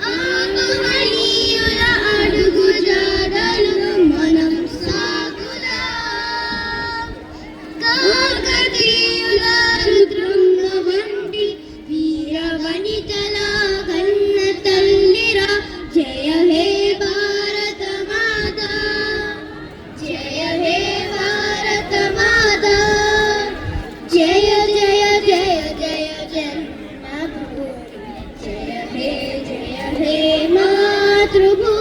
ఆ మహనీయుల అడుగు జాడలు మనం సాగుదాం. కాకతీయుల రుద్రమ్మ వంటి వీర వనితల కన్న తల్లిరా. జయ హే భారత మాత, జయ హే భారత మాత, జయ జయ జయ జయ జన్మభూమి, జయ హే మాతృభూమి.